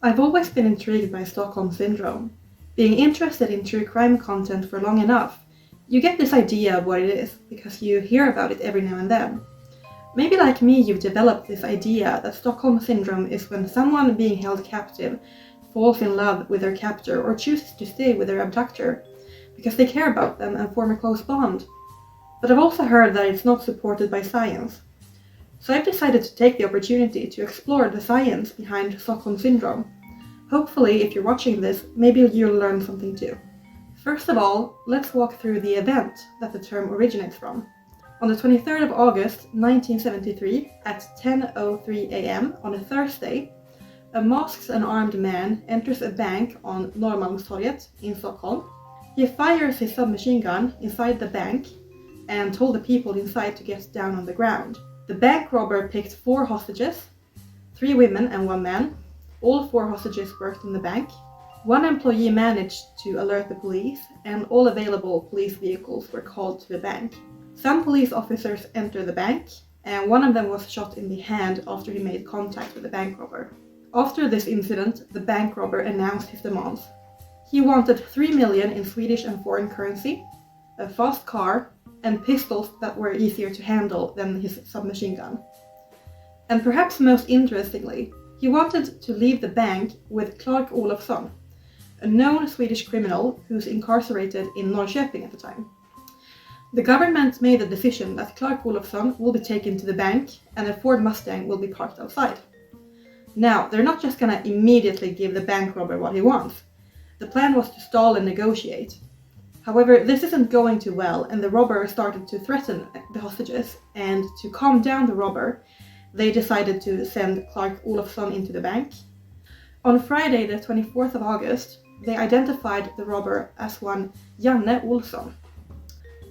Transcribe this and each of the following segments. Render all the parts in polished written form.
I've always been intrigued by Stockholm Syndrome. Being interested in true crime content for long enough, you get this idea of what it is because you hear about it every now and then. Maybe like me, you've developed this idea that Stockholm Syndrome is when someone being held captive falls in love with their captor or chooses to stay with their abductor because they care about them and form a close bond. But I've also heard that it's not supported by science. So I've decided to take the opportunity to explore the science behind Stockholm Syndrome. Hopefully, if you're watching this, maybe you'll learn something too. First of all, let's walk through the event that the term originates from. On the 23rd of August 1973, at 10:03 a.m. on a Thursday, a masked and armed man enters a bank on Norrmalmstorget in Stockholm. He fires his submachine gun inside the bank and told the people inside to get down on the ground. The bank robber picked 4 hostages, 3 women and 1 man. All 4 hostages worked in the bank. 1 employee managed to alert the police, and all available police vehicles were called to the bank. Some police officers entered the bank, and one of them was shot in the hand after he made contact with the bank robber. After this incident, the bank robber announced his demands. He wanted 3 million in Swedish and foreign currency, a fast car, and pistols that were easier to handle than his submachine gun. And perhaps most interestingly, he wanted to leave the bank with Clark Olofsson, a known Swedish criminal who's incarcerated in Norrköping at the time. The government made the decision that Clark Olofsson will be taken to the bank and a Ford Mustang will be parked outside. Now, they're not just gonna immediately give the bank robber what he wants. The plan was to stall and negotiate. However, this isn't going too well, and the robber started to threaten the hostages, and to calm down the robber, they decided to send Clark Olofsson into the bank. On Friday, the 24th of August, they identified the robber as one Janne Olsson.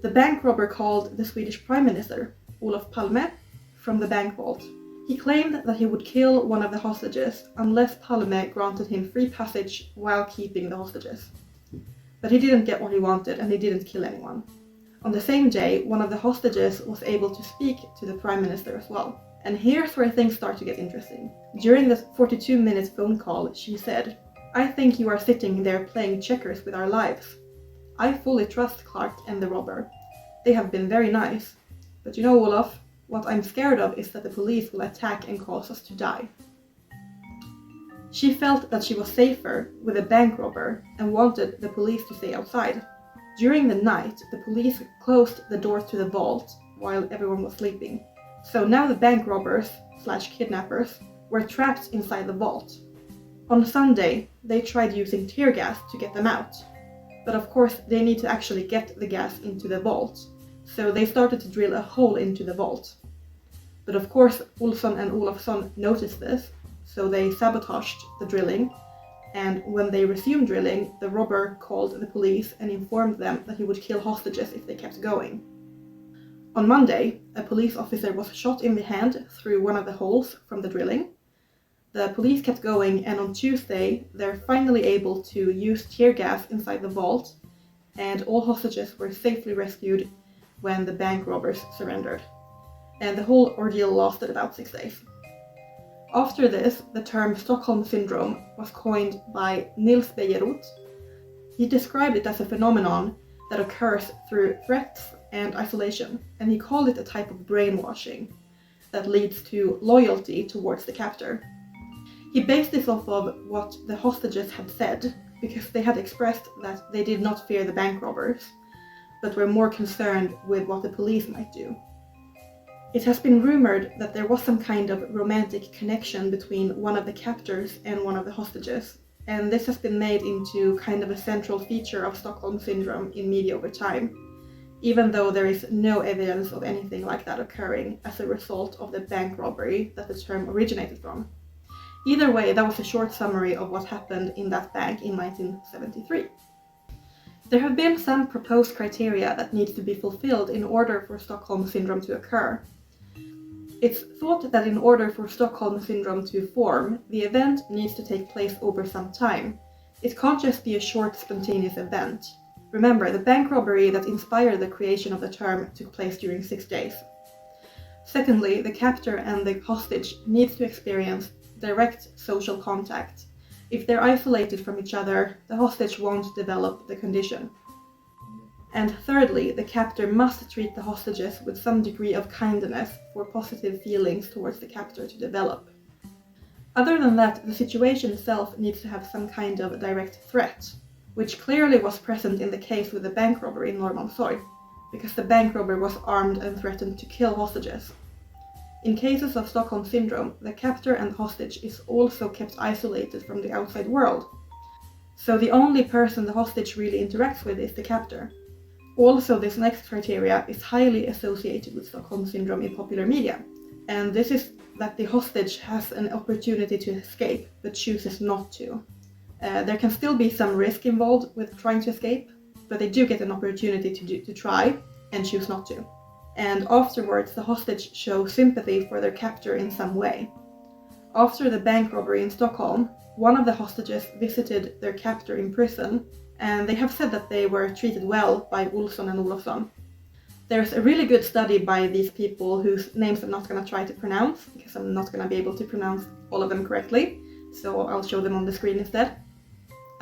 The bank robber called the Swedish Prime Minister, Olof Palme, from the bank vault. He claimed that he would kill one of the hostages unless Palme granted him free passage while keeping the hostages. But he didn't get what he wanted, and he didn't kill anyone. On the same day, one of the hostages was able to speak to the Prime Minister as well. And here's where things start to get interesting. During the 42-minute phone call, she said, "I think you are sitting there playing checkers with our lives. I fully trust Clark and the robber. They have been very nice. But you know, Olof, what I'm scared of is that the police will attack and cause us to die." She felt that she was safer with a bank robber and wanted the police to stay outside. During the night, the police closed the doors to the vault while everyone was sleeping. So now the bank robbers/kidnappers were trapped inside the vault. On Sunday, they tried using tear gas to get them out. But of course, they need to actually get the gas into the vault. So they started to drill a hole into the vault. But of course, Olsson and Olofsson noticed this, so they sabotaged the drilling, and when they resumed drilling, the robber called the police and informed them that he would kill hostages if they kept going. On Monday, a police officer was shot in the hand through one of the holes from the drilling. The police kept going, and on Tuesday, they're finally able to use tear gas inside the vault, and all hostages were safely rescued when the bank robbers surrendered. And the whole ordeal lasted about 6 days. After this, the term Stockholm Syndrome was coined by Nils Bejerot. He described it as a phenomenon that occurs through threats and isolation, and he called it a type of brainwashing that leads to loyalty towards the captor. He based this off of what the hostages had said, because they had expressed that they did not fear the bank robbers, but were more concerned with what the police might do. It has been rumored that there was some kind of romantic connection between one of the captors and one of the hostages, and this has been made into kind of a central feature of Stockholm Syndrome in media over time, even though there is no evidence of anything like that occurring as a result of the bank robbery that the term originated from. Either way, that was a short summary of what happened in that bank in 1973. There have been some proposed criteria that need to be fulfilled in order for Stockholm Syndrome to occur. It's thought that in order for Stockholm Syndrome to form, the event needs to take place over some time. It can't just be a short, spontaneous event. Remember, the bank robbery that inspired the creation of the term took place during 6 days. Secondly, the captor and the hostage needs to experience direct social contact, If they're isolated from each other, the hostage won't develop the condition. And thirdly, the captor must treat the hostages with some degree of kindness for positive feelings towards the captor to develop. Other than that, the situation itself needs to have some kind of direct threat, which clearly was present in the case with the bank robbery in Normansoy, because the bank robber was armed and threatened to kill hostages. In cases of Stockholm Syndrome, the captor and hostage is also kept isolated from the outside world, so the only person the hostage really interacts with is the captor. Also, this next criteria is highly associated with Stockholm Syndrome in popular media, and this is that the hostage has an opportunity to escape, but chooses not to. There can still be some risk involved with trying to escape, but they do get an opportunity to try and choose not to. And afterwards, the hostage shows sympathy for their captor in some way. After the bank robbery in Stockholm, one of the hostages visited their captor in prison, and they have said that they were treated well by Olsson and Olofsson. There's a really good study by these people whose names I'm not going to try to pronounce, because I'm not going to be able to pronounce all of them correctly, so I'll show them on the screen instead.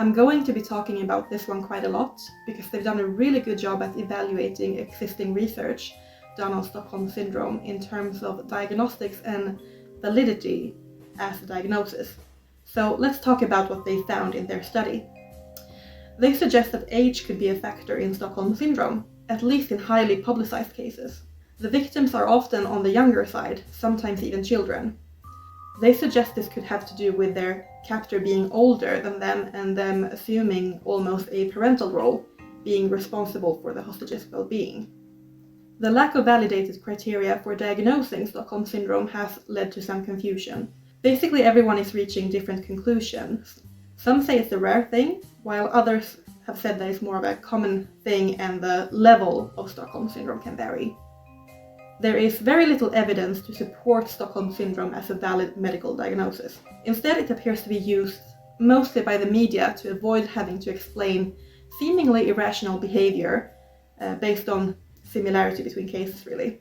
I'm going to be talking about this one quite a lot, because they've done a really good job at evaluating existing research done on Stockholm Syndrome in terms of diagnostics and validity as a diagnosis. So let's talk about what they found in their study. They suggest that age could be a factor in Stockholm Syndrome, at least in highly publicized cases. The victims are often on the younger side, sometimes even children. They suggest this could have to do with their captor being older than them and them assuming almost a parental role, being responsible for the hostage's well-being. The lack of validated criteria for diagnosing Stockholm Syndrome has led to some confusion. Basically, everyone is reaching different conclusions. Some say it's a rare thing, while others have said that it's more of a common thing and the level of Stockholm Syndrome can vary. There is very little evidence to support Stockholm Syndrome as a valid medical diagnosis. Instead, it appears to be used mostly by the media to avoid having to explain seemingly irrational behavior based on similarity between cases, really.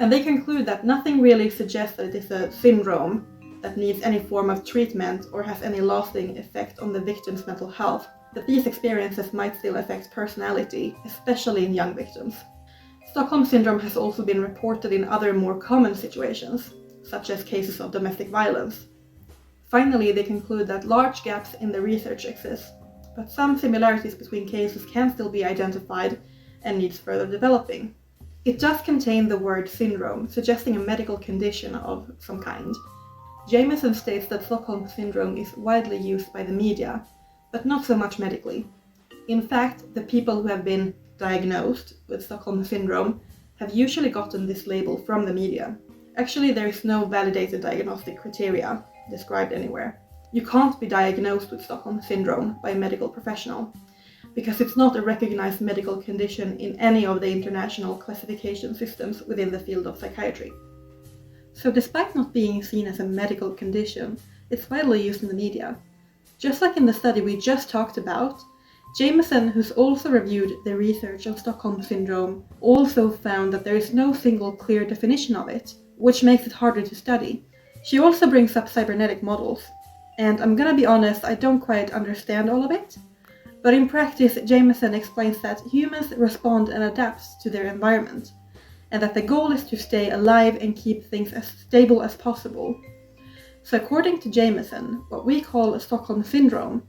And they conclude that nothing really suggests that it is a syndrome that needs any form of treatment or has any lasting effect on the victim's mental health, but these experiences might still affect personality, especially in young victims. Stockholm Syndrome has also been reported in other more common situations, such as cases of domestic violence. Finally, they conclude that large gaps in the research exist, but some similarities between cases can still be identified and needs further developing. It does contain the word syndrome, suggesting a medical condition of some kind. Jameson states that Stockholm Syndrome is widely used by the media, but not so much medically. In fact, the people who have been diagnosed with Stockholm Syndrome have usually gotten this label from the media. Actually, there is no validated diagnostic criteria described anywhere. You can't be diagnosed with Stockholm Syndrome by a medical professional, because it's not a recognized medical condition in any of the international classification systems within the field of psychiatry. So despite not being seen as a medical condition, it's widely used in the media. Just like in the study we just talked about, Jameson, who's also reviewed the research of Stockholm Syndrome, also found that there is no single clear definition of it, which makes it harder to study. She also brings up cybernetic models, and I'm gonna be honest, I don't quite understand all of it. But in practice, Jameson explains that humans respond and adapt to their environment, and that the goal is to stay alive and keep things as stable as possible. So according to Jameson, what we call a Stockholm Syndrome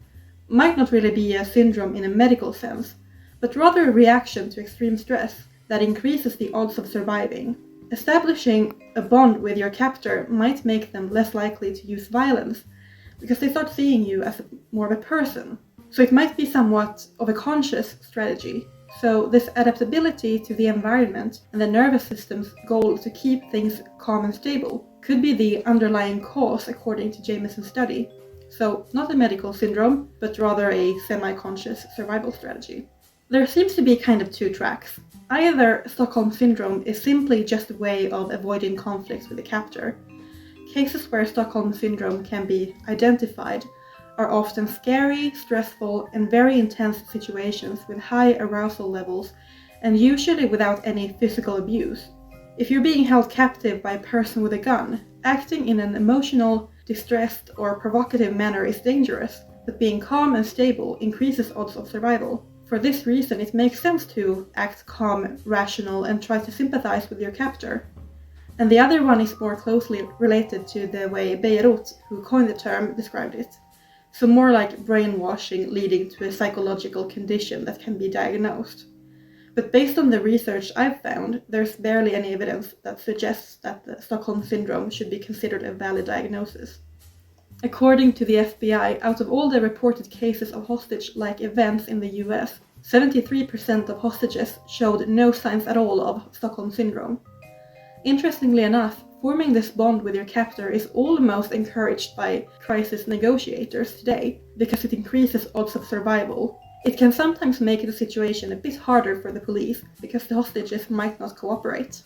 might not really be a syndrome in a medical sense, but rather a reaction to extreme stress that increases the odds of surviving. Establishing a bond with your captor might make them less likely to use violence, because they start seeing you as more of a person. So it might be somewhat of a conscious strategy. So this adaptability to the environment and the nervous system's goal to keep things calm and stable could be the underlying cause according to Jameson's study. So not a medical syndrome, but rather a semi-conscious survival strategy. There seems to be kind of two tracks. Either Stockholm Syndrome is simply just a way of avoiding conflicts with the captor. Cases where Stockholm Syndrome can be identified are often scary, stressful, and very intense situations with high arousal levels, and usually without any physical abuse. If you're being held captive by a person with a gun, acting in an emotional, distressed, or provocative manner is dangerous, but being calm and stable increases odds of survival. For this reason, it makes sense to act calm, rational, and try to sympathize with your captor. And the other one is more closely related to the way Beirut, who coined the term, described it. So more like brainwashing leading to a psychological condition that can be diagnosed. But based on the research I've found, there's barely any evidence that suggests that the Stockholm Syndrome should be considered a valid diagnosis. According to the FBI, out of all the reported cases of hostage-like events in the US, 73% of hostages showed no signs at all of Stockholm Syndrome. Interestingly enough, forming this bond with your captor is almost encouraged by crisis negotiators today because it increases odds of survival. It can sometimes make the situation a bit harder for the police because the hostages might not cooperate.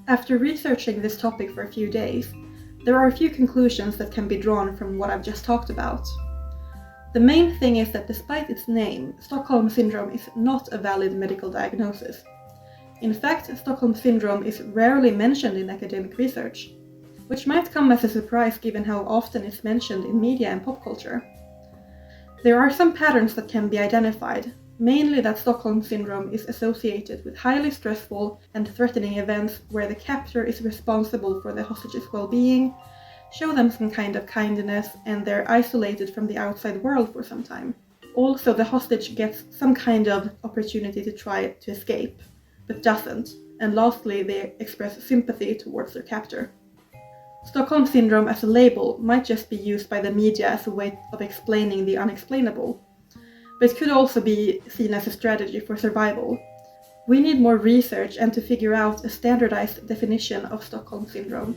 After researching this topic for a few days, there are a few conclusions that can be drawn from what I've just talked about. The main thing is that despite its name, Stockholm Syndrome is not a valid medical diagnosis. In fact, Stockholm Syndrome is rarely mentioned in academic research, which might come as a surprise given how often it's mentioned in media and pop culture. There are some patterns that can be identified, mainly that Stockholm Syndrome is associated with highly stressful and threatening events where the captor is responsible for the hostage's well-being, show them some kind of kindness, and they're isolated from the outside world for some time. Also, the hostage gets some kind of opportunity to try to escape, but doesn't, and lastly, they express sympathy towards their captor. Stockholm Syndrome as a label might just be used by the media as a way of explaining the unexplainable, but it could also be seen as a strategy for survival. We need more research and to figure out a standardized definition of Stockholm Syndrome.